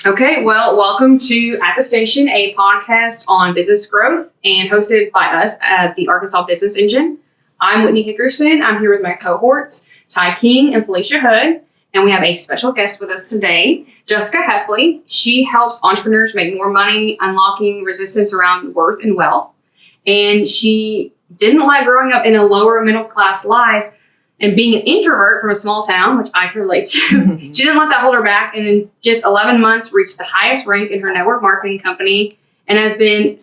Okay, well, welcome to At the Station, a podcast on business growth and hosted by us at the Arkansas Business Engine. I'm Whitney Hickerson. I'm here with my cohorts, Ty King and Felicia Hood, and we have a special guest with us today, Jessica Hefley. She helps entrepreneurs make more money, unlocking resistance around worth and wealth. And she didn't let growing up in a lower middle class life and being an introvert from a small town, which I can relate to, she didn't let that hold her back. And in just 11 months, reached the highest rank in her network marketing company and has been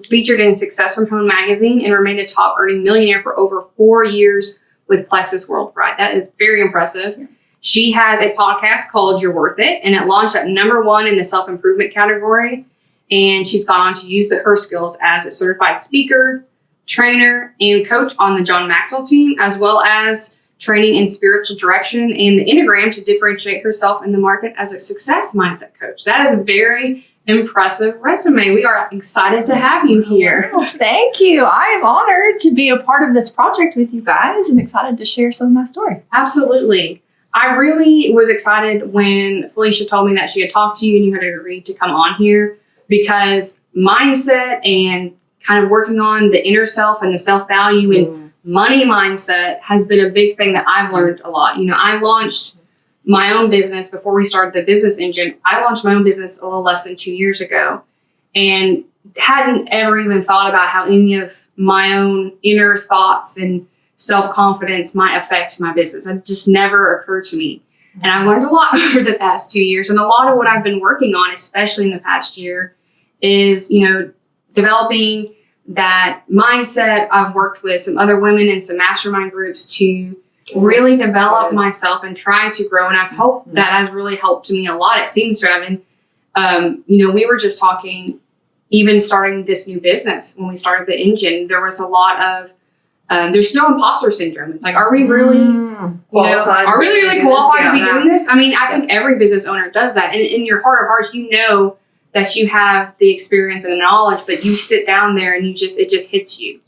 featured in Success from Home magazine and remained a top earning millionaire for over 4 years with Plexus Worldwide. That is very impressive. Yeah. She has a podcast called You're Worth It, and it launched at #1 in the self-improvement category. And she's gone on to use her skills as a certified speaker, trainer, and coach on the John Maxwell team, as well as training in spiritual direction and the Enneagram to differentiate herself in the market as a success mindset coach. That is a very impressive resume. We are excited to have you here. Well, thank you. I am honored to be a part of this project with you guys and excited to share some of my story. Absolutely. I really was excited when Felicia told me that she had talked to you and you had agreed to come on here, because mindset and kind of working on the inner self and the self-value and money mindset has been a big thing that I've learned a lot. You know, I launched my own business before we started the Business Engine. I launched my own business a little less than 2 years ago and hadn't ever even thought about how any of my own inner thoughts and self-confidence might affect my business. It just never occurred to me. And I've learned a lot over the past 2 years. And a lot of what I've been working on, especially in the past year, is, you know, developing that mindset. I've worked with some other women in some mastermind groups to really develop myself and try to grow. And I've hoped that has really helped me a lot. It seems to have. And, you know, we were just talking, even starting this new business, when we started the engine, there was a lot of, there's still imposter syndrome. It's like, are we really, qualified to be doing this? I mean, I think every business owner does that. And in your heart of hearts, you know that you have the experience and the knowledge, but you sit down there and it just hits you.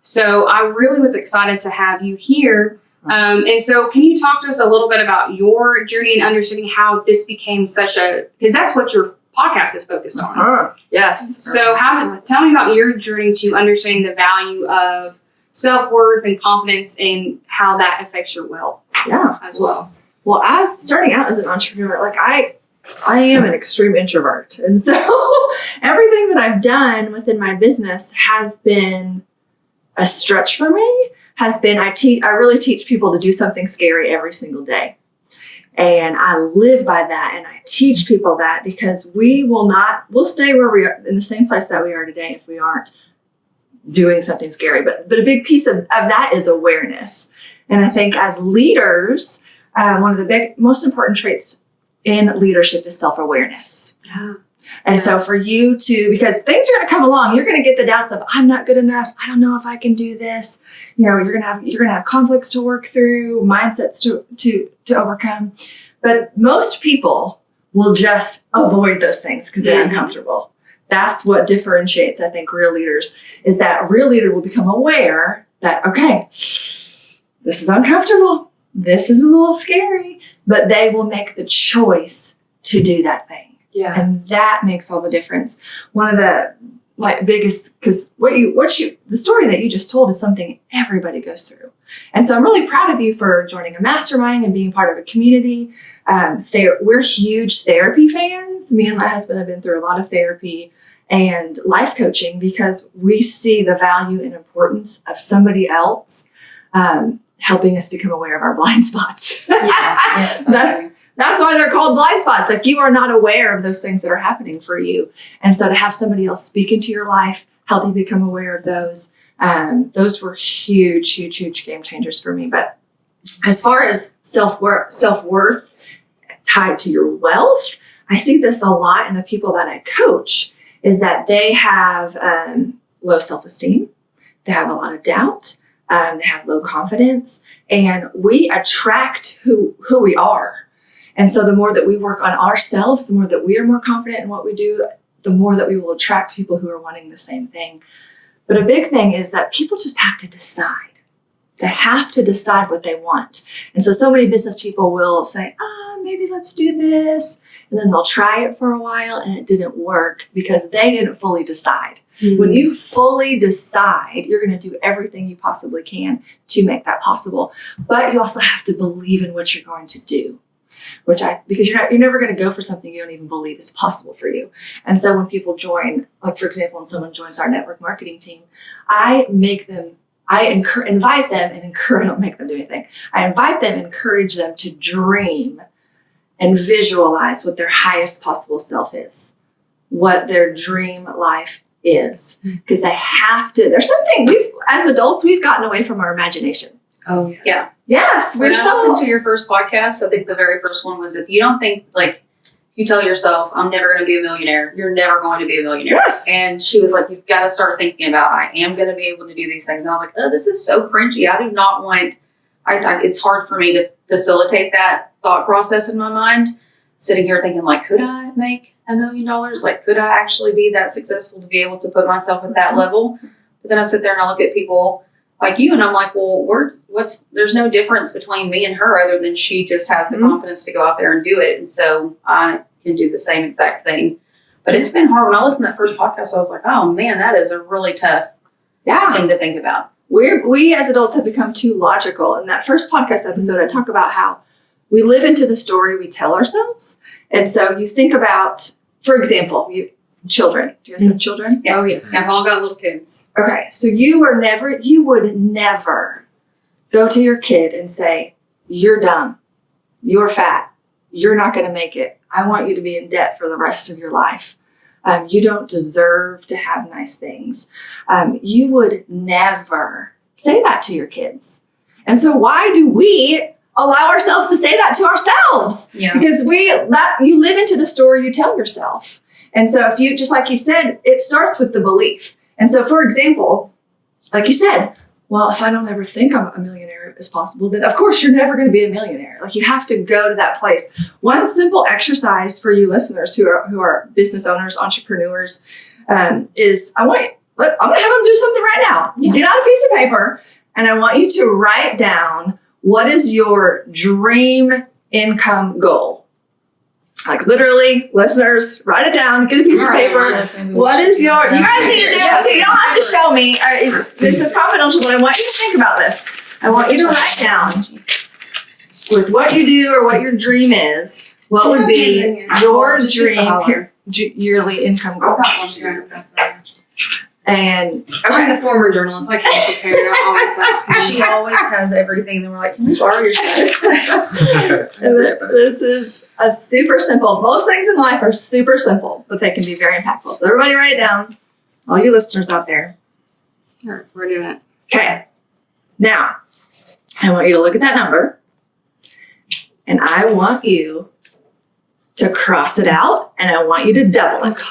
So I really was excited to have you here. And so can you talk to us a little bit about your journey and understanding how this became because that's what your podcast is focused on. Yes. So tell me about your journey to understanding the value of self-worth and confidence and how that affects your wealth as well. Well, as starting out as an entrepreneur, like I am an extreme introvert. And so everything that I've done within my business has been a stretch for me, I really teach people to do something scary every single day. And I live by that. And I teach people that because we'll stay where we are in the same place that we are today if we aren't doing something scary. But a big piece of that is awareness. And I think as leaders, one of the most important traits in leadership is self-awareness. Yeah. And so for you because things are going to come along, you're going to get the doubts of, I'm not good enough. I don't know if I can do this. You know, you're going to have conflicts to work through, mindsets to overcome. But most people will just avoid those things because they're uncomfortable. That's what differentiates, I think, real leaders, is that a real leader will become aware that, okay, this is uncomfortable. This is a little scary, but they will make the choice to do that thing. Yeah. And that makes all the difference. One of the biggest, because the story that you just told is something everybody goes through. And so I'm really proud of you for joining a mastermind and being part of a community. We're huge therapy fans. Me and my husband have been through a lot of therapy and life coaching because we see the value and importance of somebody else helping us become aware of our blind spots. Yes, that's why they're called blind spots. Like, you are not aware of those things that are happening for you. And so to have somebody else speak into your life, help you become aware of those were huge game changers for me. But as far as self-worth tied to your wealth, I see this a lot in the people that I coach, is that they have low self-esteem. They have a lot of doubt. They have low confidence, and we attract who we are. And so the more that we work on ourselves, the more that we are more confident in what we do, the more that we will attract people who are wanting the same thing. But a big thing is that people just have to decide. They have to decide what they want. And so many business people will say, maybe let's do this. And then they'll try it for a while and it didn't work because they didn't fully decide. Mm-hmm. When you fully decide, you're going to do everything you possibly can to make that possible. But you also have to believe in what you're going to do. Because you're never going to go for something you don't even believe is possible for you. And so when people join, like for example, when someone joins our network marketing team, I invite them and encourage, I don't make them do anything. I invite them, encourage them to dream and visualize what their highest possible self is, what their dream life is. Because they have to, there's something, as adults, we've gotten away from our imagination. Oh, yeah. Yes. When I listened to your first podcast, I think the very first one was if you don't think, like, you tell yourself, I'm never going to be a millionaire, you're never going to be a millionaire. Yes. And she was like, you've got to start thinking about, I am going to be able to do these things. And I was like, oh, this is so cringy. I do not want, it's hard for me to facilitate that thought process in my mind. Sitting here thinking, like, could I make $1 million? Like, could I actually be that successful to be able to put myself at that level? But then I sit there and I look at people like you and I'm like, well, there's no difference between me and her other than she just has the confidence to go out there and do it. And so I can do the same exact thing. But it's been hard. When I listened to that first podcast, I was like, oh man, that is a really tough thing to think about. We as adults have become too logical. In that first podcast episode, I talk about how we live into the story we tell ourselves. And so you think about, for example, children. Do you guys have children? Yes. Oh, yes. I've all got little kids. Okay. So you would never go to your kid and say, you're dumb, you're fat, you're not going to make it. I want you to be in debt for the rest of your life. You don't deserve to have nice things. You would never say that to your kids. And so why do we allow ourselves to say that to ourselves? Yeah. Because you live into the story you tell yourself. And so if you, just like you said, it starts with the belief. And so for example, like you said, well, if I don't ever think I'm a millionaire is possible, then of course you're never going to be a millionaire. Like you have to go to that place. One simple exercise for you listeners who are business owners, entrepreneurs, is I'm going to have them do something right now. Yeah. Get out a piece of paper and I want you to write down what is your dream income goal. Like literally, listeners, write it down, get a piece of paper. What is you guys need to do it too. You don't have to show me. This is confidential, but I want you to think about this. I want you to write down with what you do or what your dream is, what would be your dream yearly income goal. And I'm the former journalist, so I can't prepare. She always has everything. And we're like, can we borrow your stuff? This is a super simple. Most things in life are super simple, but they can be very impactful. So everybody write it down. All you listeners out there. All right, we're doing it. Okay. Now, I want you to look at that number. And I want you to cross it out. And I want you to double it.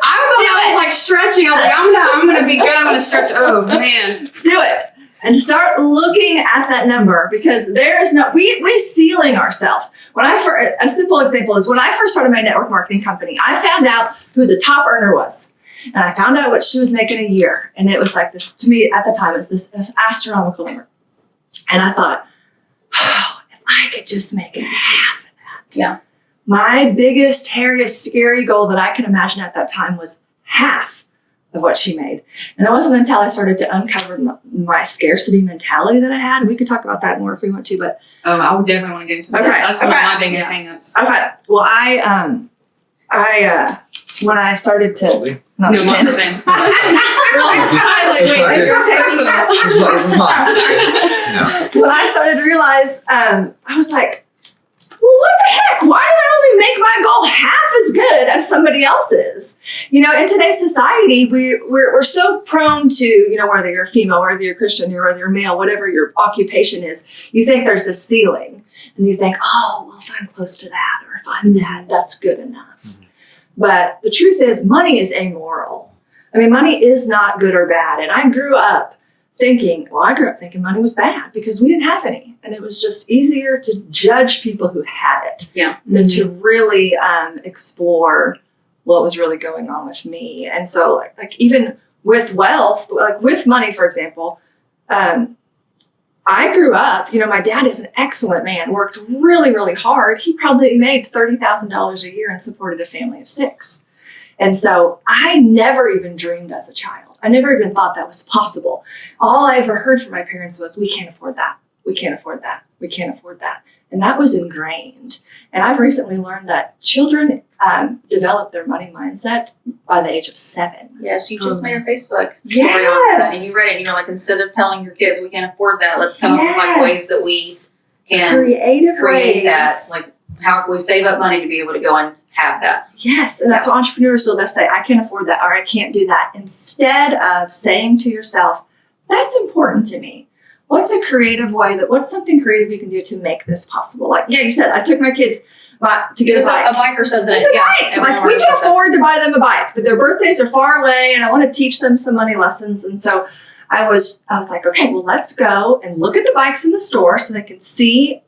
I was like stretching. I was like, I'm gonna be good. I'm gonna stretch. Oh man, do it and start looking at that number because there is no we ceiling ourselves. A simple example is when I first started my network marketing company, I found out who the top earner was, and I found out what she was making a year, and it was like this to me at the time. It was this astronomical number, and I thought, oh, if I could just make half of that, yeah. My biggest, hairiest, scary goal that I could imagine at that time was half of what she made. And it wasn't until I started to uncover my scarcity mentality that I had. And we could talk about that more if we want to, but. I would definitely want to get into that. That's one of my biggest hangups. Okay. Well, when I started to. No, just kidding. Really? I was like, wait, this is personal. When I started to realize, I was like, well, what the heck? Why did I only make my goal half as good as somebody else's? You know, in today's society, we're so prone to, you know, whether you're female, whether you're Christian, whether you're male, whatever your occupation is, you think there's this ceiling. And you think, oh, well, if I'm close to that or if I'm that, that's good enough. Mm-hmm. But the truth is, money is amoral. I mean, money is not good or bad. And I grew up thinking money was bad because we didn't have any. And it was just easier to judge people who had it than to really explore what was really going on with me. And so like even with wealth, like with money, for example, I grew up, my dad is an excellent man, worked really, really hard. He probably made $30,000 a year and supported a family of 6. And so I never even dreamed as a child. I never even thought that was possible. All I ever heard from my parents was, we can't afford that. We can't afford that. We can't afford that. And that was ingrained. And I've recently learned that children develop their money mindset by the age of 7. Yes, you just made a Facebook story on that, and you read it, and you're like, instead of telling your kids we can't afford that, let's come up with like ways that we can create ways. That. Like, how can we save up money to be able to go and have that? Yes, and that's what entrepreneurs do. They'll say, I can't afford that, or I can't do that. Instead of saying to yourself, that's important to me. What's a creative way what's something creative you can do to make this possible? Like, you said, I took my kids to get a bike or something. It's a bike. Like, we can afford to buy them a bike, but their birthdays are far away and I want to teach them some money lessons. And so I was like, okay, well, let's go and look at the bikes in the store so they can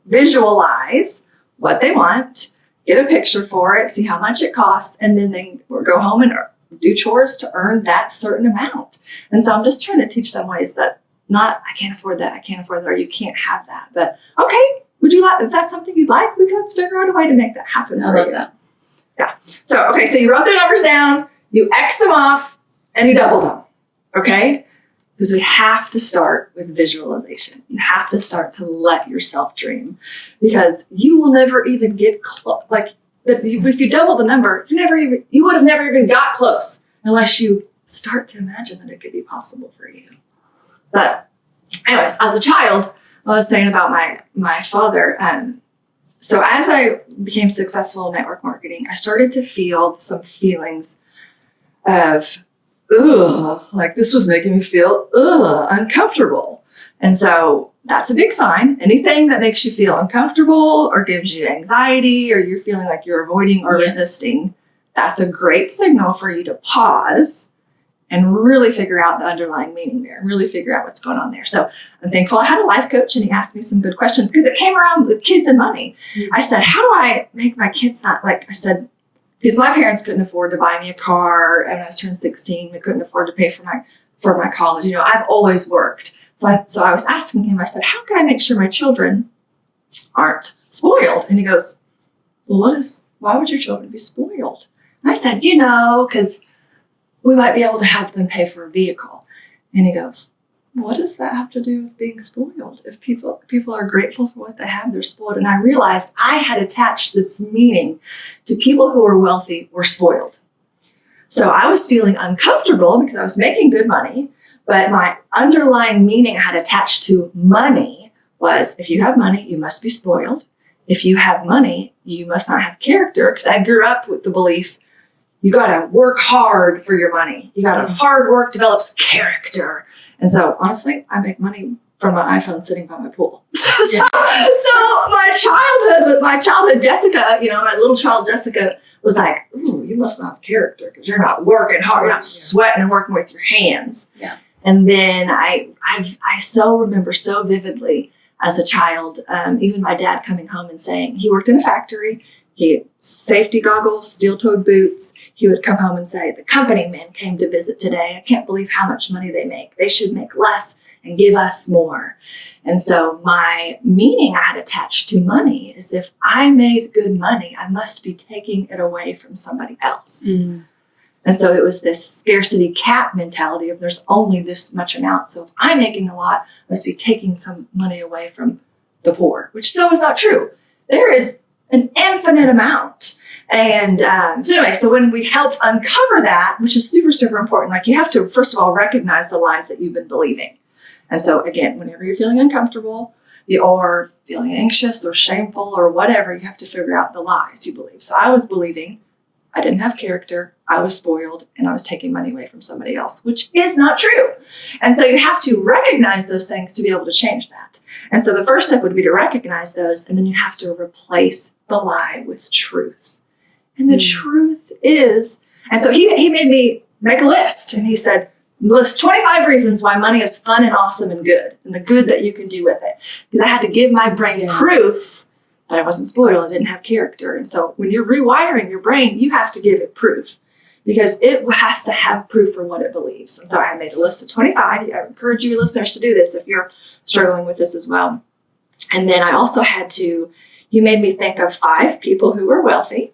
visualize what they want, get a picture for it, see how much it costs, and then they go home and do chores to earn that certain amount. And so I'm just trying to teach them ways that I can't afford that, or you can't have that. But okay, if that's something you'd like, let's figure out a way to make that happen for you. I love that. Yeah. So, okay, so you wrote the numbers down, you X them off, and you double them. Okay? Because we have to start with visualization. You have to start to let yourself dream, because you will never even get close. Like, if you double the number, you would have never even got close unless you start to imagine that it could be possible for you. But anyways, as a child, I was saying about my father. So as I became successful in network marketing, I started to feel some feelings of, like this was making me feel, uncomfortable. And so that's a big sign. Anything that makes you feel uncomfortable or gives you anxiety or you're feeling like you're avoiding or resisting, that's a great signal for you to pause and really figure out the underlying meaning there and really figure out what's going on there. So I'm thankful I had a life coach and he asked me some good questions because it came around with kids and money. Mm-hmm. I said, how do I make my kids not like, I said, because my parents couldn't afford to buy me a car and when I was turned 16, we couldn't afford to pay for my college. I've always worked. So I was asking him, I said, how can I make sure my children aren't spoiled? And he goes, well, why would your children be spoiled? And I said, because we might be able to have them pay for a vehicle. And he goes, what does that have to do with being spoiled? If people are grateful for what they have, they're spoiled. And I realized I had attached this meaning to people who are wealthy were spoiled. So I was feeling uncomfortable because I was making good money, but my underlying meaning I had attached to money was, if you have money, you must be spoiled. If you have money, you must not have character, because I grew up with the belief you got to work hard for your money. Hard work develops character. And so honestly, I make money from my iPhone sitting by my pool. So my childhood Jessica, my little child Jessica was like, ooh, you must not have character because you're not working hard. You're not sweating and working with your hands. Yeah. And then I so remember so vividly as a child, even my dad coming home and saying, he worked in a factory. He had safety goggles, steel-toed boots. He would come home and say, the company men came to visit today. I can't believe how much money they make. They should make less and give us more. And so my meaning I had attached to money is if I made good money, I must be taking it away from somebody else. Mm. And so it was this scarcity cap mentality of there's only this much amount. So if I'm making a lot, I must be taking some money away from the poor, which so is not true. There is an infinite amount. And so when we helped uncover that, which is super, super important, like you have to, first of all, recognize the lies that you've been believing. And so again, whenever you're feeling uncomfortable or feeling anxious or shameful or whatever, you have to figure out the lies you believe. So I was believing I didn't have character, I was spoiled, and I was taking money away from somebody else, which is not true. And so you have to recognize those things to be able to change that. And so the first step would be to recognize those, and then you have to replace the lie with truth. And the truth is, and so he made me make a list, and he said, list 25 reasons why money is fun and awesome and good, and the good that you can do with it. Because I had to give my brain proof that I wasn't spoiled, I didn't have character. And so when you're rewiring your brain, you have to give it proof. because it has to have proof for what it believes. And so I made a list of 25. I encourage you listeners to do this if you're struggling with this as well. And then I also you made me think of 5 people who were wealthy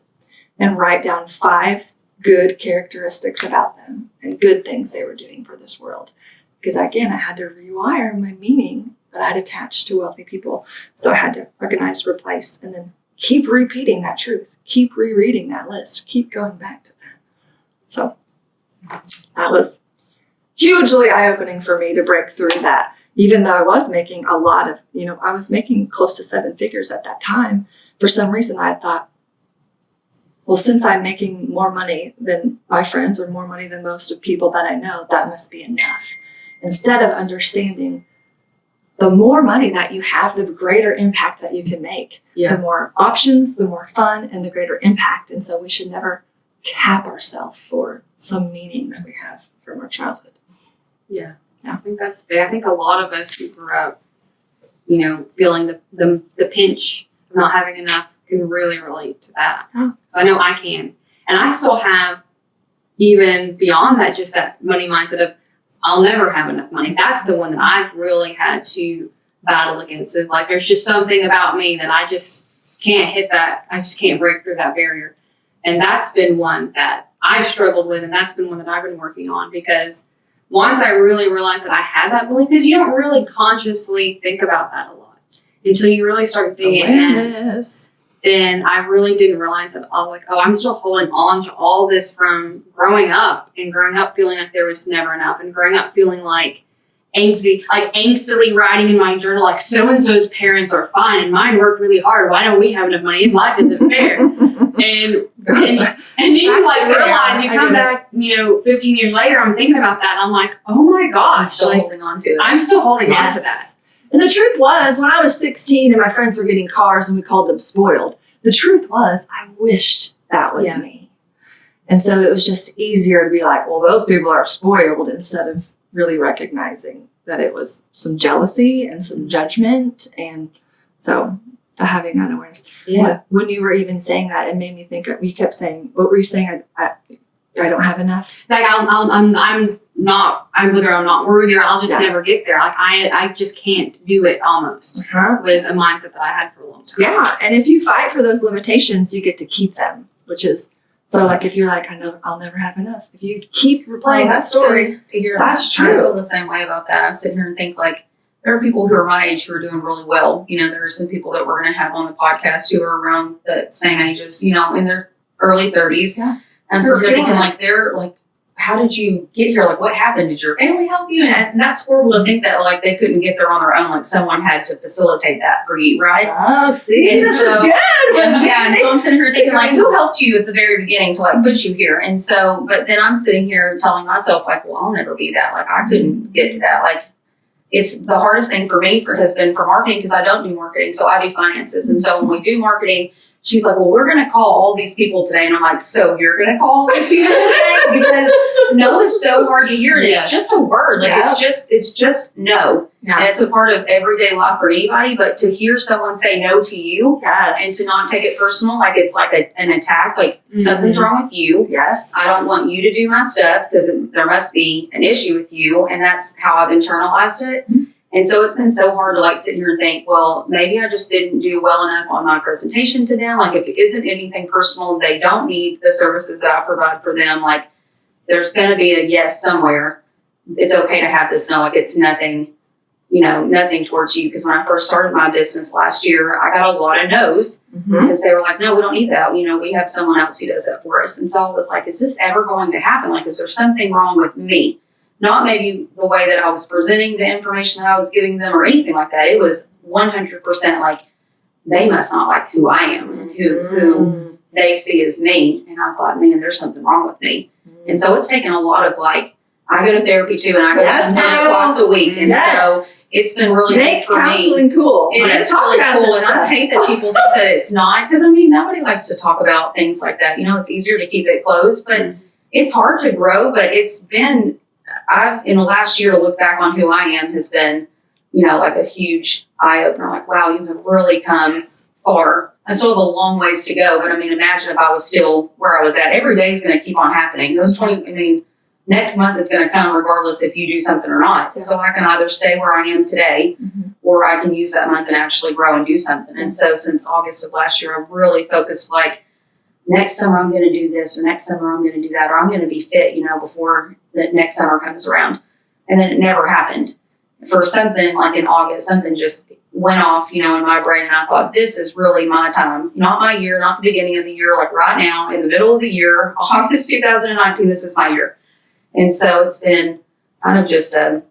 and write down 5 good characteristics about them and good things they were doing for this world. Because again, I had to rewire my meaning that I'd attached to wealthy people. So I had to recognize, replace, and then keep repeating that truth. Keep rereading that list. Keep going back to that. So that was hugely eye-opening for me to break through that. Even though I was making a lot of, I was making close to 7 figures at that time. For some reason, I thought, well, since I'm making more money than my friends or more money than most of people that I know, that must be enough. Instead of understanding the more money that you have, the greater impact that you can make. Yeah. The more options, the more fun, and the greater impact. And so we should never cap ourselves for some meaning that we have from our childhood. Yeah. Yeah. I think that's big. I think a lot of us who grew up, feeling the pinch of not having enough can really relate to that. Oh. So I know I can. And I still have, even beyond that, just that money mindset of I'll never have enough money. That's the one that I've really had to battle against. It's like there's just something about me that I just can't hit that. I just can't break through that barrier. And that's been one that I've struggled with, and that's been one that I've been working on, because once I really realized that I had that belief, because you don't really consciously think about that a lot until you really start digging in. Then I really didn't realize that I'm still holding on to all this from growing up, and growing up feeling like there was never enough, and growing up feeling like angstily writing in my journal, like so-and-so's parents are fine and mine worked really hard. Why don't we have enough money? Life isn't fair. and you realize you come back, 15 years later, I'm thinking about that. And I'm like, oh my gosh. I'm still holding on to it. I'm still holding on to that. And the truth was, when I was 16 and my friends were getting cars and we called them spoiled, the truth was I wished that was me. And so it was just easier to be like, well, those people are spoiled, instead of really recognizing that it was some jealousy and some judgment. And so having that awareness. Yeah. When you were even saying that, it made me think, you kept saying, what were you saying? I don't have enough. Like I'm whether I'm not worthy or I'll just never get there. Like I just can't do it almost. Was a mindset that I had for a long time. Yeah. And if you fight for those limitations, you get to keep them, which is, so like if you're like, I'll never have enough. If you keep replaying that story, to hear that's that. true. I feel the same way about that. I sit here and think there are people who are my age who are doing really well. There are some people that we're going to have on the podcast who are around the same ages, in their early 30s. Yeah. And so they're thinking they're how did you get here? What happened? Did your family help you? And that's horrible to think that they couldn't get there on their own. Someone had to facilitate that for you, right? Oh, see, and this so, is good. Yeah, and so I'm sitting here thinking who helped you at the very beginning to put you here? And so, but then I'm sitting here telling myself well, I'll never be that. I couldn't get to that. It's the hardest thing for me has been for marketing, because I don't do marketing. So I do finances. And so when we do marketing, she's like, well, we're going to call all these people today. And I'm like, so you're going to call all these people today? Because no is so hard to hear. Yes. It's just a word. It's just no. Yeah. And it's a part of everyday life for anybody. But to hear someone say no to you, Yes. and to not take it personal, it's an attack, something's wrong with you. Yes. I don't want you to do my stuff because there must be an issue with you. And that's how I've internalized it. Mm-hmm. And so it's been so hard to sit here and think, well, maybe I just didn't do well enough on my presentation to them. If it isn't anything personal, they don't need the services that I provide for them. There's going to be a yes somewhere. It's okay to have this no. It's nothing, nothing towards you. Because when I first started my business last year, I got a lot of no's because they were like, no, we don't need that. We have someone else who does that for us. And so I was like, is this ever going to happen? Is there something wrong with me? Not maybe the way that I was presenting the information that I was giving them or anything like that. It was 100% they must not like who I am and who they see as me. And I thought, man, there's something wrong with me. And so it's taken a lot of I go to therapy too, and I go sometimes twice a week. And so it's been really big for me. Make counseling cool. It is really cool. And I hate that people think that it's not, because nobody likes to talk about things like that. It's easier to keep it closed, but it's hard to grow. But it's been, in the last year, to look back on who I am has been, a huge eye opener. Wow, you have really come far. I still have a long ways to go, but I mean, imagine if I was still where I was at. Every day is going to keep on happening. Next month is going to come regardless if you do something or not. Yeah. So I can either stay where I am today, or I can use that month and actually grow and do something. And so since August of last year, I've really focused like, next summer I'm going to do this, or next summer I'm going to do that, or I'm going to be fit, before the next summer comes around. And then it never happened. For something like in August, something just went off, in my brain. And I thought, this is really my time, not my year, not the beginning of the year, like right now in the middle of the year, August 2019, this is my year. And so it's been kind of just a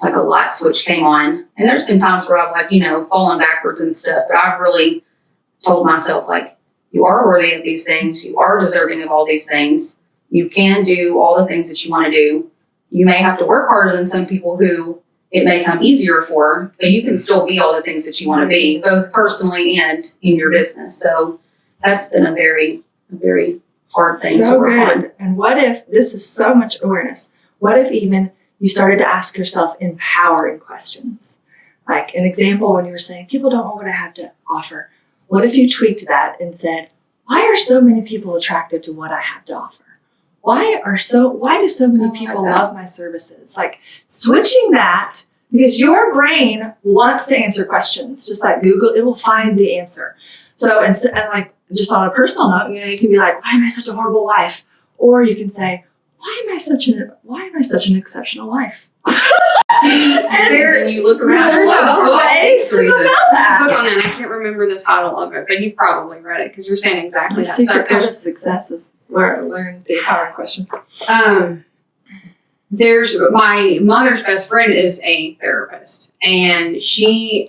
light switch came on. And there's been times where I've fallen backwards and stuff, but I've really told myself, like, you are worthy of these things. You are deserving of all these things. You can do all the things that you want to do. You may have to work harder than some people who it may come easier for, but you can still be all the things that you want to be, both personally and in your business. So that's been a very, very hard thing to work on. And what if, this is so much awareness, what if even you started to ask yourself empowering questions? Like an example, when you were saying, people don't know what I have to offer. What if you tweaked that and said, why are so many people attracted to what I have to offer? Why do so many people love my services? Like switching that, because your brain wants to answer questions, just like Google, it will find the answer. So, and like just on a personal note, you can be like, why am I such a horrible wife? Or you can say, why am I such an exceptional wife? And then you look around. There's other ways to fulfill that. Book on that. I can't remember the title of it, but you've probably read it because you're saying exactly The that secret stuff. code of success is where I learned the empowering questions. There's my mother's best friend is a therapist, and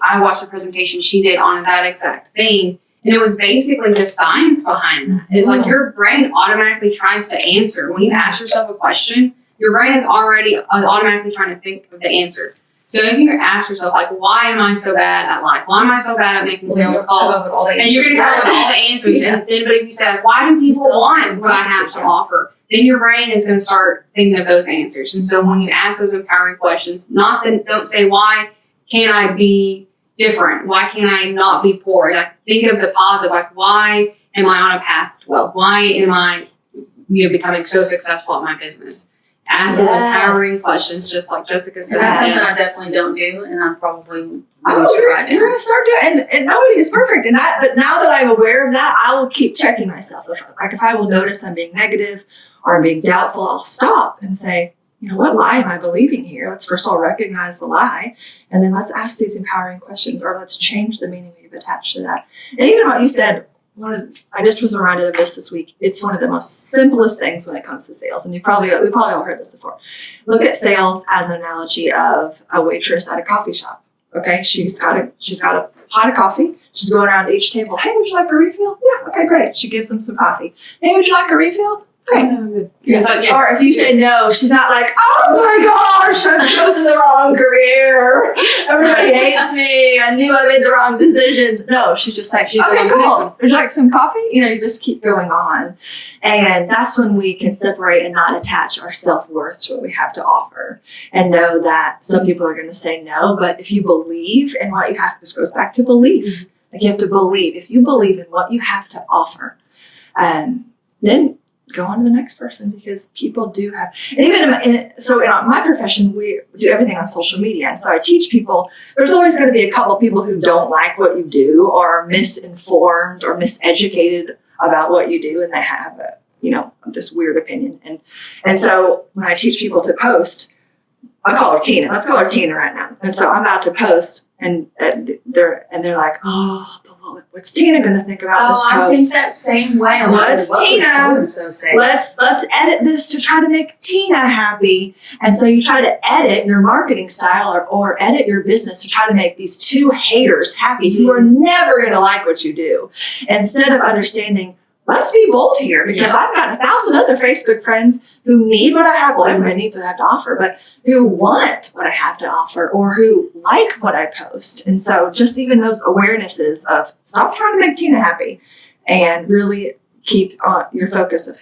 I watched a presentation she did on that exact thing. And it was basically the science behind that. It's like your brain automatically tries to answer. When you ask yourself a question, your brain is already automatically trying to think of the answer. So if you ask yourself, like, why am I so bad at life? Why am I so bad at making sales calls? And you're going to come up with all the answers. Yeah. But if you said, why do people want what I have to offer? Then your brain is going to start thinking of those answers. And so when you ask those empowering questions, don't say, why can't I be different? Why can't I not be poor? Like, think of the positive. Like, why am I on a path to wealth? Why am I, becoming so successful at my business? Ask those empowering questions, just like Jessica said. And that's something I definitely don't do, and I'm probably you're going to start doing, and nobody is perfect. But now that I'm aware of that, I will keep checking myself. If I will notice I'm being negative or I'm being doubtful, I'll stop and say, what lie am I believing here? Let's first of all recognize the lie, and then let's ask these empowering questions, or let's change the meaning we've attached to that. And even what you said, I just was reminded of this week. It's one of the most simplest things when it comes to sales, and we've probably all heard this before. Look at sales as an analogy of a waitress at a coffee shop. Okay, she's got a pot of coffee. She's going around to each table. Hey, would you like a refill? Yeah, okay, great. She gives them some coffee. Hey, would you like a refill? Great. Or if you say no, she's not like, oh my gosh, I've chosen the wrong career. Everybody hates me. I knew I made the wrong decision. No, she's just like, okay, cool. Would you like some coffee? You just keep going on. And that's when we can separate and not attach our self-worth to what we have to offer, and know that some people are going to say no. But if you believe in what you have, this goes back to belief. Like, you have to believe. If you believe in what you have to offer, then go on to the next person, because people do have, and even in my profession, we do everything on social media. And so I teach people, there's always going to be a couple of people who don't like what you do, or are misinformed or miseducated about what you do. And they have, this weird opinion. And so when I teach people to post, I call her Tina. Let's call her Tina right now. And so I'm about to post, and they're like, oh, what's Tina going to think about this post? I think that same way. What's Tina? Let's edit this to try to make Tina happy. And so you try to edit your marketing style or edit your business to try to make these two haters happy who are never going to like what you do. Instead of understanding, let's be bold here, because I've got 1,000 other Facebook friends who need what I have. Well, everybody needs what I have to offer, but who want what I have to offer, or who like what I post. And so just even those awarenesses of stop trying to make Tina happy, and really keep your focus of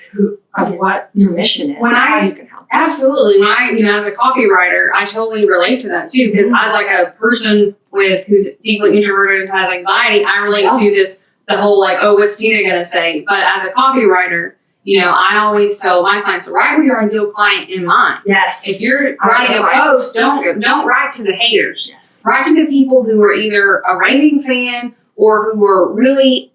what your mission is and how you can help. Absolutely. When I, as a copywriter, I totally relate to that too, because as like a person who's deeply introverted and has anxiety, I relate to the whole like, oh, what's Tina going to say? But as a copywriter, I always tell my clients, write with your ideal client in mind. Yes. If you're writing a post, don't write to the haters. Yes. Write to the people who are either a raving fan or who are really,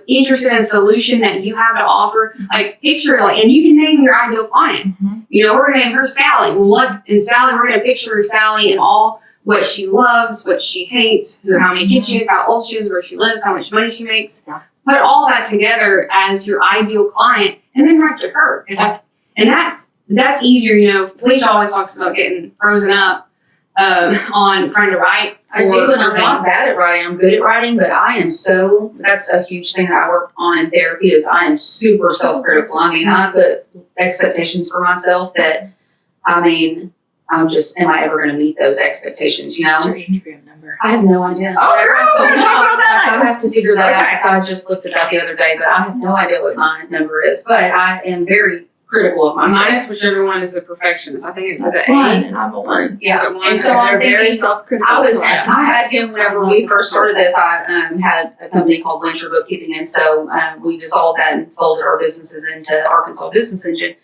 interested in a solution that you have to offer. Like picture, and you can name your ideal client. Mm-hmm. We're gonna name her Sally. Well, look, and Sally, we're gonna picture Sally in all what she loves, what she hates, how many kids she has, how old she is, where she lives, how much money she makes. Yeah. Put all that together as your ideal client, and then write to her. And that's easier. Felicia always talks about getting frozen up on trying to write. I do, and I'm not bad at writing. I'm good at writing, but that's a huge thing that I work on in therapy is I am super self-critical. I mean, I put expectations for myself that, am I ever going to meet those expectations, What's your Enneagram number? I have no idea. Oh, girl, talk about that. I have to figure that out because I just looked at that the other day, but I have no idea what my number is. But I am very critical of myself. Minus whichever one is the perfectionist. I think it's That's a one, and I'm a 1. Yeah, and so I'm very thinking, self-critical. I had him whenever we first started this. I had a company called Blanchard Bookkeeping, and so we dissolved that and folded our businesses into Arkansas Business Engine.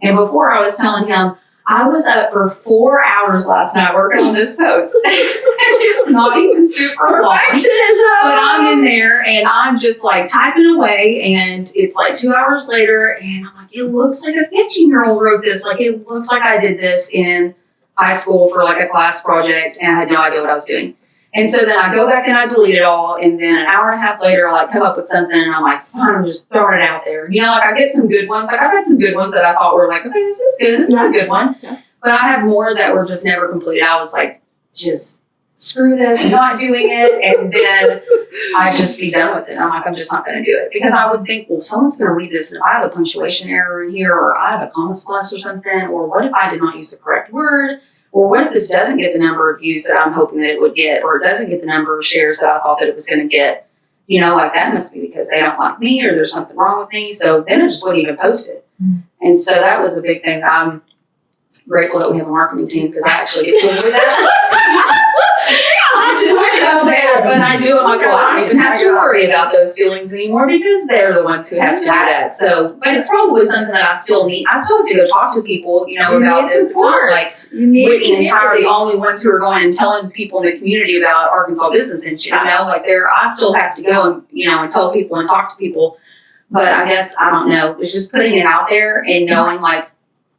And before I was telling him, I was up for 4 hours last night working on this post. It's not even super long. Perfectionism! But I'm in there and I'm just like typing away, and it's like 2 hours later, and I'm like, it looks like a 15-year-old wrote this. Like, it looks like I did this in high school for like a class project, and I had no idea what I was doing. And so then I go back and I delete it all, and then an hour and a half later, I like come up with something, and I'm like, fine, I'm just throwing it out there. I get some good ones. Like, I've had some good ones that I thought were like, okay, this is good. This is a good one. Yeah. But I have more that were just never completed. I was like, just screw this, I'm not doing it. And then I'd just be done with it. I'm like, I'm just not going to do it. Because I would think, well, someone's going to read this, and if I have a punctuation error in here, or I have a comma plus or something, or what if I did not use the correct word? Or what if this doesn't get the number of views that I'm hoping that it would get, or it doesn't get the number of shares that I thought that it was going to get? Like that must be because they don't like me, or there's something wrong with me. So then I just wouldn't even post it. Mm. And so that was a big thing. I'm grateful that we have a marketing team because I actually get to do that. But I do. I'm like, well, I don't even have to worry about those feelings anymore because they're the ones who have to do that. So, but it's probably something that I still need. I still have to go talk to people, about this. It's not like we're entirely the only ones who are going and telling people in the community about Arkansas Business Engine. I still have to go and tell people and talk to people. But I guess I don't know. It's just putting it out there and knowing like.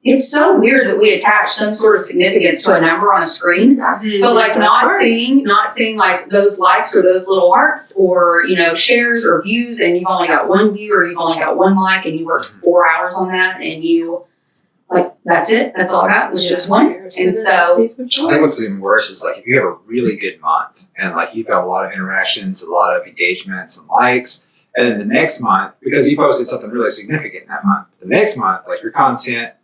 It's so weird that we attach some sort of significance to a number on a screen, but like not seeing like those likes or those little hearts or, shares or views, and you've only got one view or you've only got one like, and you worked 4 hours on that, and you like, that's it. That's all I got was just one. And so I think what's even worse is like if you have a really good month and like you've had a lot of interactions, a lot of engagements and likes, and then the next month, because you posted something really significant in that month, the next month, like your content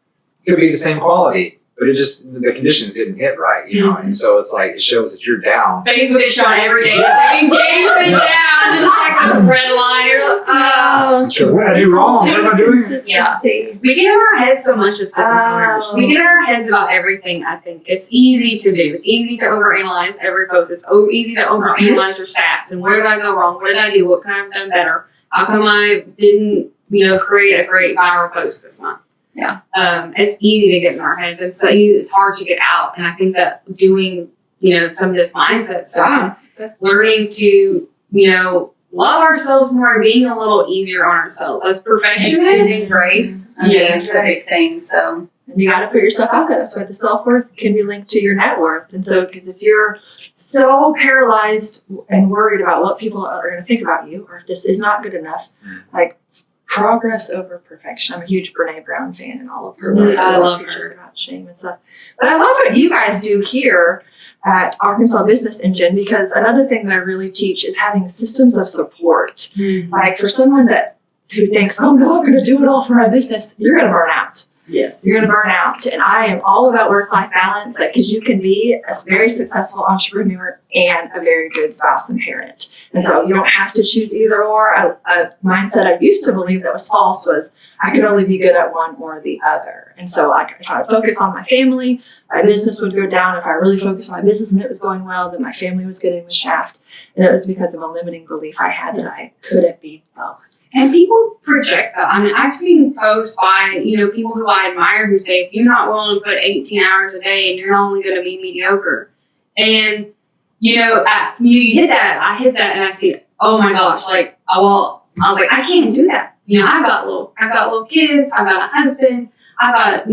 could be the same quality, but the conditions didn't hit right, and so it's like, it shows that you're down. Facebook is showing every day, like, engagement down, and it's like this red line. You're like, oh. So what did I do wrong? What am I doing? Yeah. We get in our heads so much as business owners. We get in our heads about everything, I think. It's easy to do. It's easy to overanalyze every post. It's easy to overanalyze your stats. And where did I go wrong? What did I do? What could I have done better? How come I didn't, create a great viral post this month? Yeah. It's easy to get in our heads. It's hard to get out. And I think that doing, some of this mindset stuff, learning to, love ourselves more and being a little easier on ourselves as perfectionists. Extending grace. That's the big thing. So. And you got to put yourself out there. That's why the self-worth can be linked to your net worth. And so, because if you're so paralyzed and worried about what people are going to think about you, or if this is not good enough, like, progress over perfection. I'm a huge Brene Brown fan, and all of her work teaches about shame and stuff. But I love what you guys do here at Arkansas Business Engine, because another thing that I really teach is having systems of support. Mm-hmm. Like for someone who thinks, oh no, I'm going to do it all for my business, you're going to burn out. Yes. You're going to burn out. And I am all about work-life balance, because you can be a very successful entrepreneur and a very good spouse and parent. And so you don't have to choose either or. A mindset I used to believe that was false was I could only be good at one or the other. And so like if I would focus on my family, my business would go down. If I really focused on my business and it was going well, then my family was getting the shaft. And it was because of a limiting belief I had that I couldn't be both. And people project that. I mean, I've seen posts by, people who I admire who say, if you're not willing to put 18 hours a day and you're only going to be mediocre. And, you hit that. I hit that and I see, oh my gosh, like, I was like, I can't do that. I've got little kids. I've got a husband. I've got,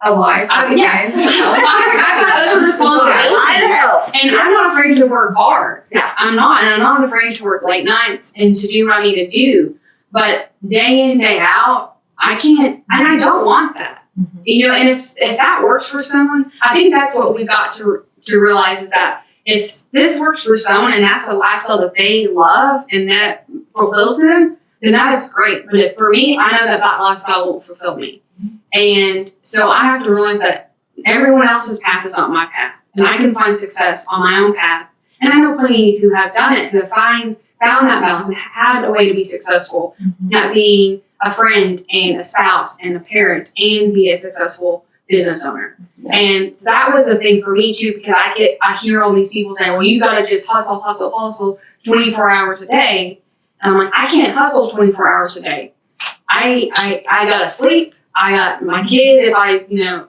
A life. I've got other responsibilities. And I'm not afraid to work hard. Yeah. I'm not. And I'm not afraid to work late nights and to do what I need to do. But day in, day out, I can't, and I don't want that. Mm-hmm. And if that works for someone, I think that's what we've got to realize is that if this works for someone and that's the lifestyle that they love and that fulfills them, then that is great. But for me, I know that lifestyle won't fulfill me. And so I have to realize that everyone else's path is not my path. And I can find success on my own path. And I know plenty who have done it, who have found that balance and had a way to be successul, not being a friend and a spouse and a parent and be a successful business owner. Yeah. And that was a thing for me too, because I hear all these people say, well, you got to just hustle 24 hours a day. And I'm like, I can't hustle 24 hours a day. I got to sleep. I got my kid,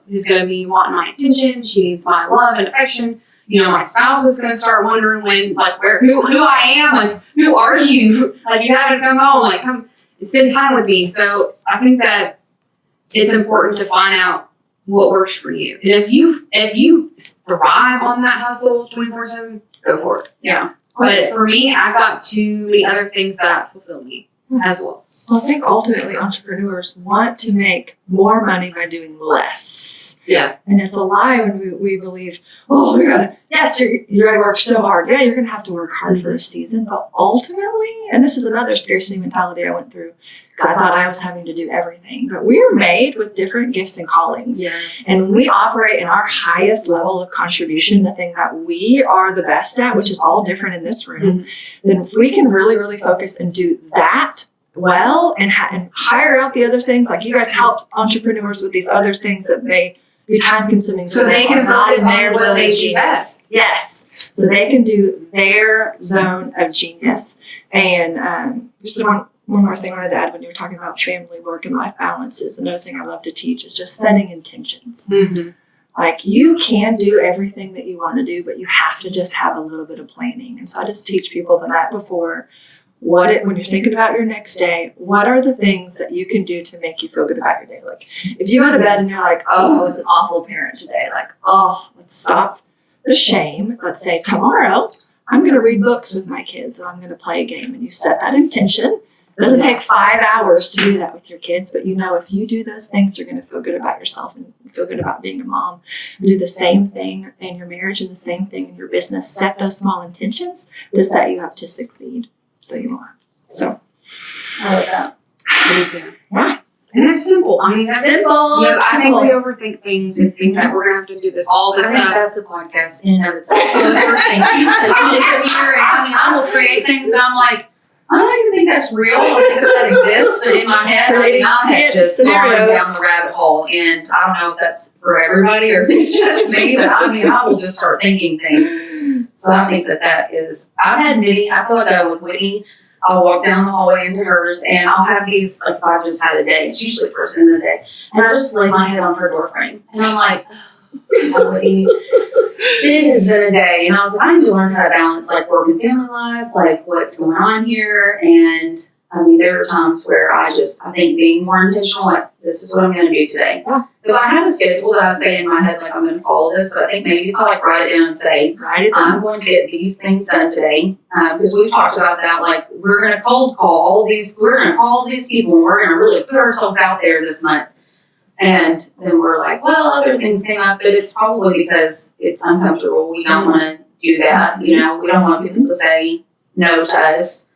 he's going to be wanting my attention. She needs my love and affection. My spouse is going to start wondering who I am. Like, who are you? Like, you haven't come home. Like, come spend time with me. So I think that it's important to find out what works for you. And if you thrive on that hustle 24/7, go for it. Yeah. But for me, I've got too many other things that fulfill me as well. Well, I think ultimately entrepreneurs want to make more money by doing less. Yeah. And it's a lie when we believe, you're going to work so hard. Yeah, you're going to have to work hard for a season. But ultimately, and this is another scarcity mentality I went through because I thought I was having to do everything. But we are made with different gifts and callings. Yes. And when we operate in our highest level of contribution, the thing that we are the best at, which is all different in this room, then if we can really, really focus and do that well and hire out the other things, like you guys helped entrepreneurs with these other things that may be time consuming. So they can focus on what they do best. Yes. So they can do their zone of genius. And just one more thing I wanted to add when you were talking about family, work, and life balances. Another thing I love to teach is just setting intentions. Mm-hmm. Like you can do everything that you want to do, but you have to just have a little bit of planning. And so I just teach people the night before, when you're thinking about your next day, what are the things that you can do to make you feel good about your day? Like if you go to bed and you're like, I was an awful parent today. Like, let's stop the shame. Let's say tomorrow I'm going to read books with my kids and I'm going to play a game. And you set that intention. It doesn't take 5 hours to do that with your kids, but if you do those things, you're going to feel good about yourself and feel good about being a mom. And do the same thing in your marriage and the same thing in your business. Set those small intentions to set you up to succeed. So you are. So I like that. Me too. Yeah. And it's simple. I mean, that's Simple. I think we overthink things and think that we're going to have to do all this I think stuff. that's a podcast in and of itself. Overthinking. Because we just sit here and I will create things and I'm like, I don't even think that's real. I don't think that exists. But in my head, I have just gone down the rabbit hole. And I don't know if that's for everybody or if it's just me. But I will just start thinking things. So I think that is, I've had many, I feel like with Whitney, I'll walk down the hallway into hers and I'll have these, like if I've just had a day, it's usually first end of the day, and I just lay my head on her door frame. And I'm like, Whitney, it has been a day. And I was like, I need to learn how to balance like work and family life, like what's going on here. And there are times where I think being more intentional, like this is what I'm going to do today. Because I have a schedule that I say in my head, like I'm going to follow this, but I think maybe if I write it down and say, I'm going to get these things done today. Because we've talked about that, like we're going to cold call we're going to call these people and we're going to really put ourselves out there this month. And then we're like, well, other things came up, but it's probably because it's uncomfortable. We don't want to do that. We don't want people to say no to us.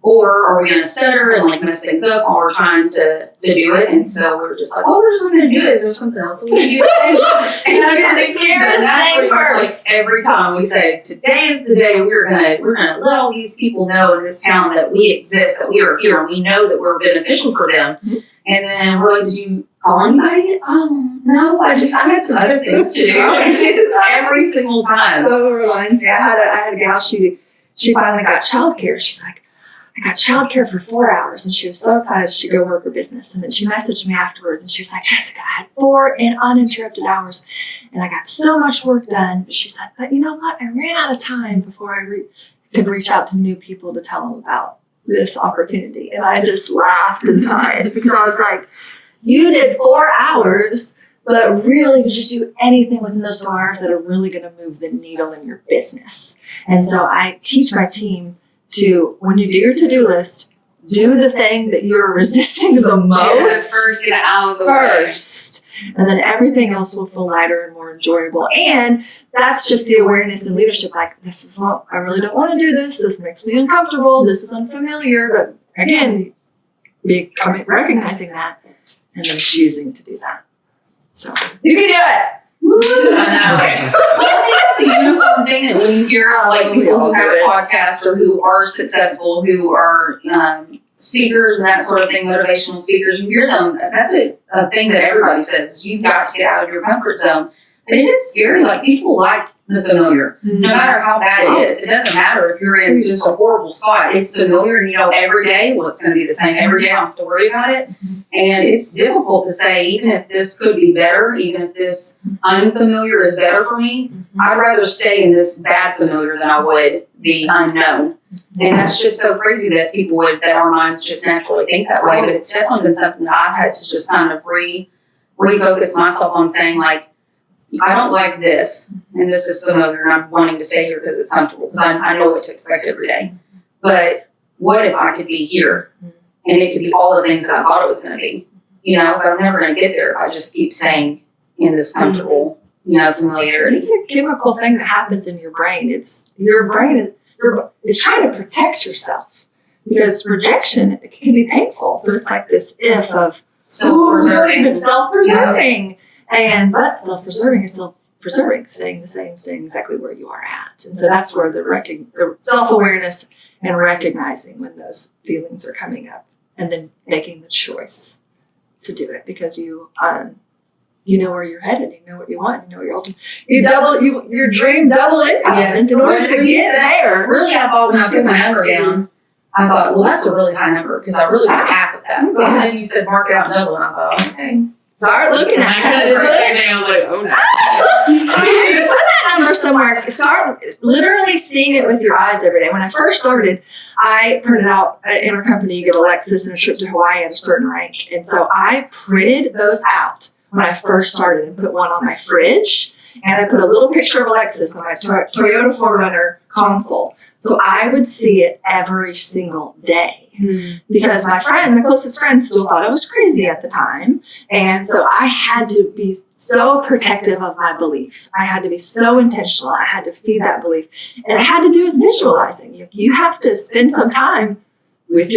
Or are we going to stutter and like mess things up while we're trying to do it? And so we're just like, we're just going to do it. Is there something else we can do? And I think that's pretty much like every time we say, today is the day we're gonna let all these people know in this town that we exist, that we are here, and we know that we're beneficial for them. Mm-hmm. And then we're like, did you call anybody? Oh, no, I had some other things to do. Every single time. So it reminds me, I had a gal, she finally got childcare. She's like, I got childcare for 4 hours, and she was so excited she could go work her business. And then she messaged me afterwards, and she was like, Jessica, I had 4 uninterrupted hours, and I got so much work done. But she said, but you know what? I ran out of time before I could reach out to new people to tell them about this opportunity. And I just laughed inside because I was like, you did 4 hours, but really, did you do anything within those 4 hours that are really going to move the needle in your business? And so I teach my team to, when you do your to-do list, do the thing that you're resisting the most first, get it out of the first. And then everything else will feel lighter and more enjoyable. And that's just the awareness and leadership. Like, this is what I really don't want to do this. This makes me uncomfortable. This is unfamiliar. But again, recognizing that and then choosing to do that. So you can do it. Woo, I know. Well, I think it's a uniform thing that when you hear like people who have podcasts or who are successful, who are speakers and that sort of thing, motivational speakers, you hear them. That's a thing that everybody says. You've got to get out of your comfort zone. But it is scary. Like, people like the familiar, no matter how bad it is. It doesn't matter if you're in just a horrible spot. It's familiar, and you know every day, well, it's going to be the same every day. I don't have to worry about it. And it's difficult to say, even if this could be better, even if this unfamiliar is better for me, I'd rather stay in this bad familiar than I would the unknown. And that's just so crazy that that our minds just naturally think that way. But it's definitely been something that I've had to just kind of refocus myself on, saying, like, I don't like this, and this is familiar, and I'm wanting to stay here because it's comfortable, because I know what to expect every day. But what if I could be here, and it could be all the things that I thought it was going to be? You know, but I'm never going to get there if I just keep staying in this comfortable, familiarity. It's a chemical thing that happens in your brain. It's your brain is trying to protect yourself, because rejection can be painful. So it's like this if of self-preserving. But self-preserving is self-preserving, staying the same, staying exactly where you are at. And so that's where the self-awareness and recognizing when those feelings are coming up, and then making the choice to do it, because you know where you're headed, you know what you want, you know your ultimate, your dream double income. Yes. In order to get there. Really, I thought when I put my number down, I thought, well, that's a really high number, because I really want half of that. And then you said mark it out and double, and I thought, okay. Start looking at that. I was like, oh no. You put that number somewhere. Start literally seeing it with your eyes every day. When I first started, I printed out in our company, you get a Lexus and a trip to Hawaii at a certain rank. And so I printed those out when I first started and put one on my fridge. And I put a little picture of a Lexus on my Toyota 4Runner console. So I would see it every single day. Because my closest friend, still thought I was crazy at the time. And so I had to be so protective of my belief. I had to be so intentional. I had to feed that belief. And it had to do with visualizing. You have to spend some time with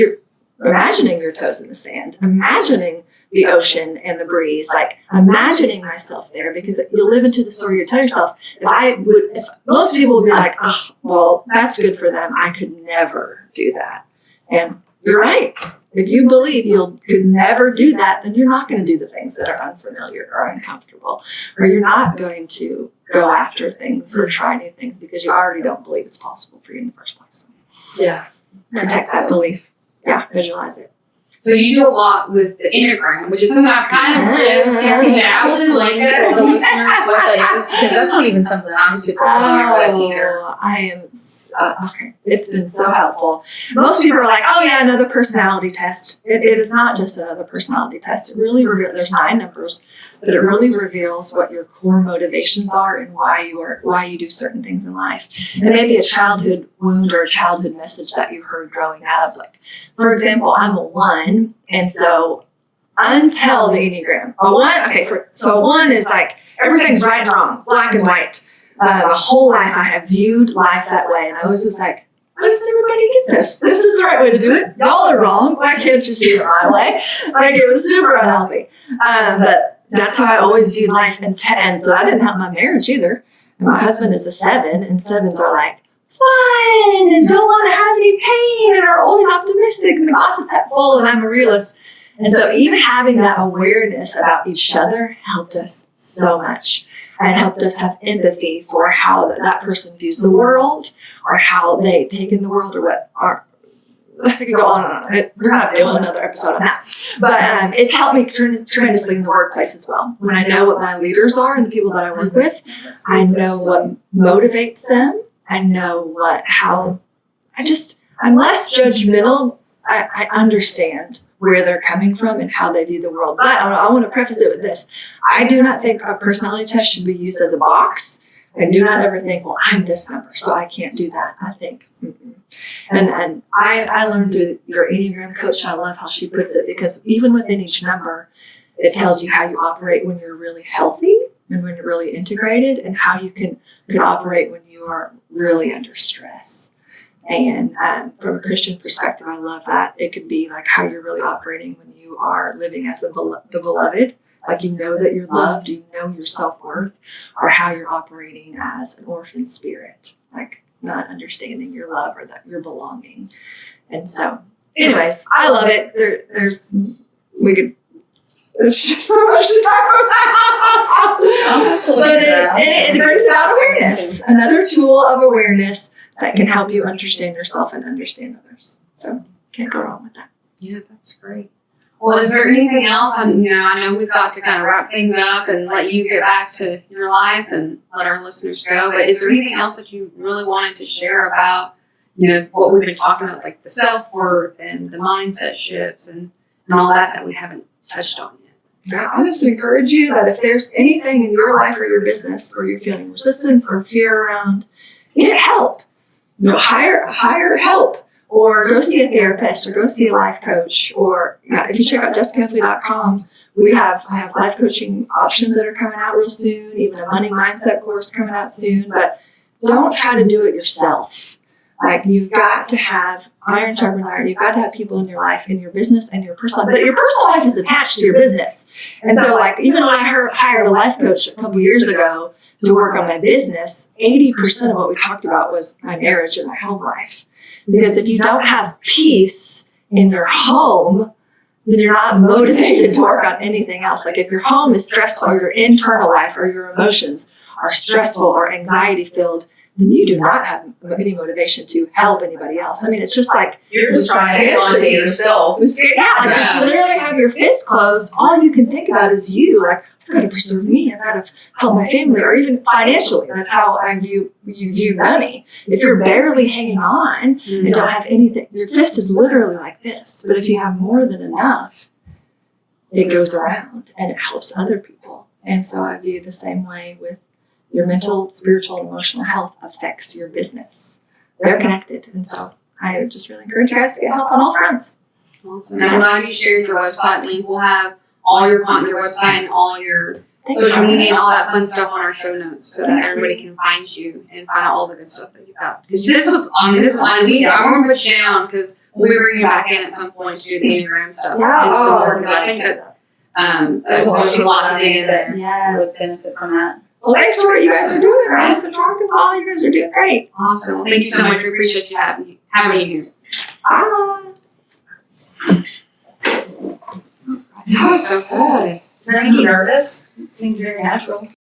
imagining your toes in the sand, imagining the ocean and the breeze, like imagining myself there, because you'll live into the story you tell yourself. If most people would be like, oh, well, that's good for them, I could never do that. And you're right. If you believe you could never do that, then you're not going to do the things that are unfamiliar or uncomfortable, or you're not going to go after things or try new things because you already don't believe it's possible for you in the first place. Yeah. Protect that belief. Yeah, visualize it. So you do a lot with the Enneagram, which is something I've kind of just now explain to the listeners what that is, because that's not even something I'm super familiar with either. I am, okay. It's been so helpful. Most people are like, oh yeah, another personality test. It is not just another personality test. It really reveals, there's 9 numbers, but it really reveals what your core motivations are and why you do certain things in life. It may be a childhood wound or a childhood message that you heard growing up. Like, for example, I'm a 1, and so until the Enneagram, a 1 is like everything's right and wrong, black and white. My whole life I have viewed life that way, and I always was like, why doesn't everybody get this? This is the right way to do it. Y'all are wrong. Why can't you see it my way? Like, it was super unhealthy. But that's how I always viewed life. And so that didn't help my marriage either. And my husband is a 7, and 7s are like, fun and don't want to have any pain and are always optimistic and the glass is half full, and I'm a realist. And so even having that awareness about each other helped us so much, and helped us have empathy for how that person views the world, or how they take in the world, or what are. I could go on and on. We're going to have to do another episode on that. But it's helped me tremendously in the workplace as well. When I know what my leaders are and the people that I work with, I know what motivates them. I know I'm less judgmental. I understand where they're coming from and how they view the world. But I want to preface it with this. I do not think a personality test should be used as a box. I do not ever think, well, I'm this number, so I can't do that. I think, And I learned through your Enneagram coach, I love how she puts it, because even within each number, it tells you how you operate when you're really healthy and when you're really integrated, and how you could operate when you are really under stress. And from a Christian perspective, I love that. It could be like how you're really operating when you are living as the beloved, like you know that you're loved, you know your self-worth, or how you're operating as an orphan spirit, like not understanding your love or that your belonging. And so, anyways, I love it. There's just so much to talk about. But it brings about awareness, another tool of awareness that can help you understand yourself and understand others. So can't go wrong with that. Yeah, that's great. Well, is there anything else? I know we've got to kind of wrap things up and let you get back to your life and let our listeners go. But is there anything else that you really wanted to share about, what we've been talking about, like the self-worth and the mindset shifts and all that we haven't touched on yet? I just encourage you that if there's anything in your life or your business where you're feeling resistance or fear around, get help. Hire help. Or go see a therapist, or go see a life coach, or if you check out jessicahefley.com, I have life coaching options that are coming out real soon, even a money mindset course coming out soon. But don't try to do it yourself. Like, you've got to have iron sharpens iron. You've got to have people in your life, in your business, and your personal life. But your personal life is attached to your business. And so, like, even when I hired a life coach a couple years ago to work on my business, 80% of what we talked about was my marriage and my home life. Because if you don't have peace in your home, then you're not motivated to work on anything else. Like, if your home is stressful, or your internal life or your emotions are stressful or anxiety filled, then you do not have any motivation to help anybody else. I mean, it's just like you're just trying to hang on to yourself. Yeah. You literally have your fist closed. All you can think about is you. Like, I've got to preserve me. I've got to help my family, or even financially. That's how you view money. If you're barely hanging on and don't have anything, your fist is literally like this. But if you have more than enough, it goes around and it helps other people. And so I view the same way with your mental, spiritual, and emotional health affects your business. They're connected. And so I just really encourage you guys to get help on all fronts. Awesome. And I'm glad you shared your website link. We'll have all your content, your website, and all your social media and all that fun stuff on our show notes, so that everybody can find you and find out all the good stuff that you've got. Because this was I want to put you down, because we'll be bringing you back in at some point to do the Enneagram stuff. Yeah. And so, because I think that there's a lot to dig in there. Yes. Would benefit from that. Well, thanks for what you guys are doing, right? So Arkansas, you guys are doing great. Awesome. Well, thank you so much. We appreciate you having you here. Bye. That was so good. Are you nervous? It seemed very natural.